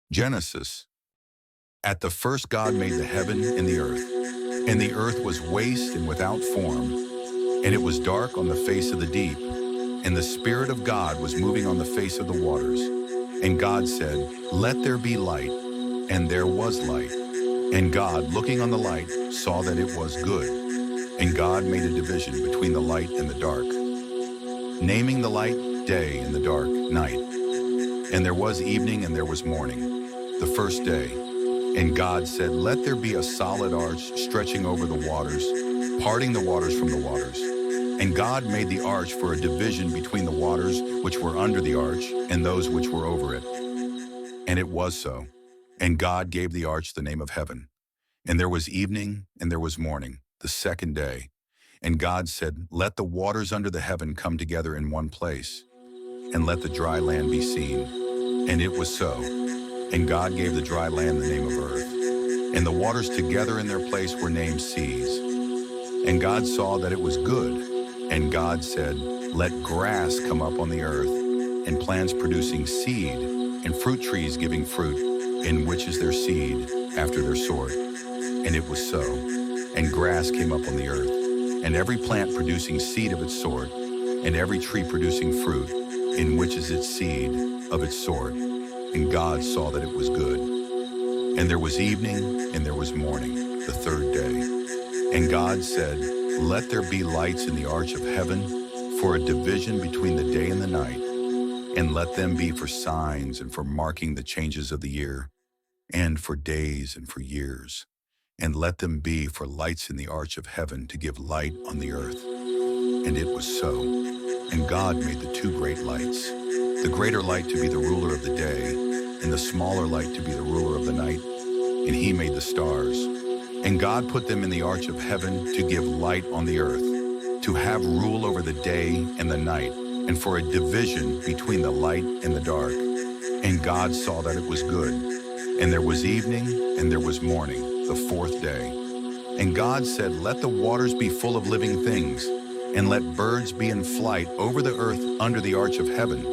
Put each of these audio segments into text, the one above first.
Genesis. At the first God made the heaven and the earth was waste and without form, and it was dark on the face of the deep, and the Spirit of God was moving on the face of the waters. And God said, "Let there be light," and there was light. And God, looking on the light, saw that it was good. And God made a division between the light and the dark, naming the light day and the dark night. And there was evening and there was morning, the first day. And God said, "Let there be a solid arch stretching over the waters, parting the waters from the waters." And God made the arch for a division between the waters which were under the arch and those which were over it. And it was so. And God gave the arch the name of heaven. And there was evening and there was morning, the second day. And God said, "Let the waters under the heaven come together in one place, and let the dry land be seen." And it was so. And God gave the dry land the name of earth, and the waters together in their place were named seas. And God saw that it was good. And God said, "Let grass come up on the earth, and plants producing seed, and fruit trees giving fruit, in which is their seed after their sort." And it was so. And grass came up on the earth, and every plant producing seed of its sort, and every tree producing fruit, in which is its seed of its sort. And God saw that it was good. And there was evening and there was morning, the third day. And God said, "Let there be lights in the arch of heaven for a division between the day and the night, and let them be for signs and for marking the changes of the year, and for days and for years. And let them be for lights in the arch of heaven to give light on the earth." And it was so. And God made the two great lights, the greater light to be the ruler of the day, and the smaller light to be the ruler of the night. And he made the stars. And God put them in the arch of heaven to give light on the earth, to have rule over the day and the night, and for a division between the light and the dark. And God saw that it was good. And there was evening and there was morning, the fourth day. And God said, "Let the waters be full of living things, and let birds be in flight over the earth under the arch of heaven."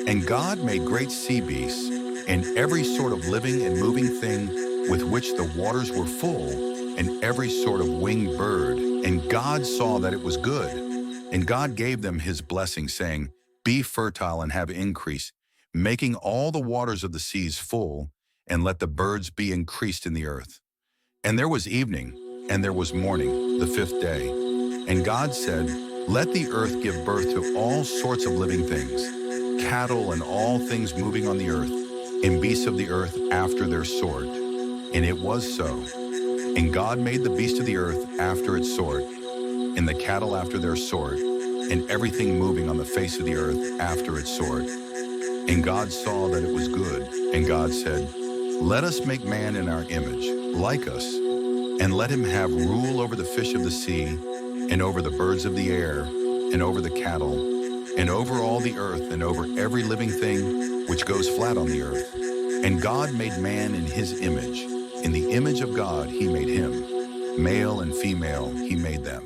And God made great sea beasts, and every sort of living and moving thing with which the waters were full, and every sort of winged bird. And God saw that it was good. And God gave them his blessing, saying, "Be fertile and have increase, making all the waters of the seas full, and let the birds be increased in the earth." And there was evening, and there was morning, the fifth day. And God said, "Let the earth give birth to all sorts of living things, cattle and all things moving on the earth, and beasts of the earth after their sort." And it was so. And God made the beasts of the earth after its sort, and the cattle after their sort, and everything moving on the face of the earth after its sort. And God saw that it was good. And God said, "Let us make man in our image, like us, and let him have rule over the fish of the sea, and over the birds of the air, and over the cattle, and over all the earth, and over every living thing which goes flat on the earth." And God made man in his image. In the image of God he made him. Male and female he made them.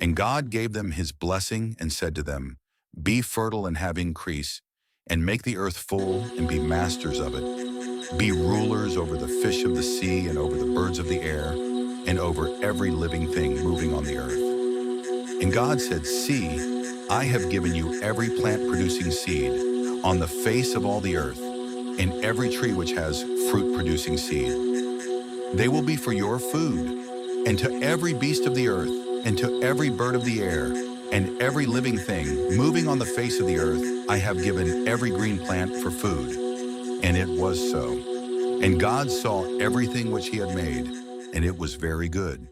And God gave them his blessing and said to them, "Be fertile and have increase, and make the earth full and be masters of it. Be rulers over the fish of the sea and over the birds of the air and over every living thing moving on the earth." And God said, "See, I have given you every plant producing seed on the face of all the earth, and every tree which has fruit producing seed. They will be for your food, and to every beast of the earth, and to every bird of the air, and every living thing moving on the face of the earth, I have given every green plant for food." And it was so. And God saw everything which he had made, and it was very good.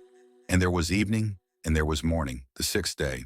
And there was evening, and there was morning, the sixth day.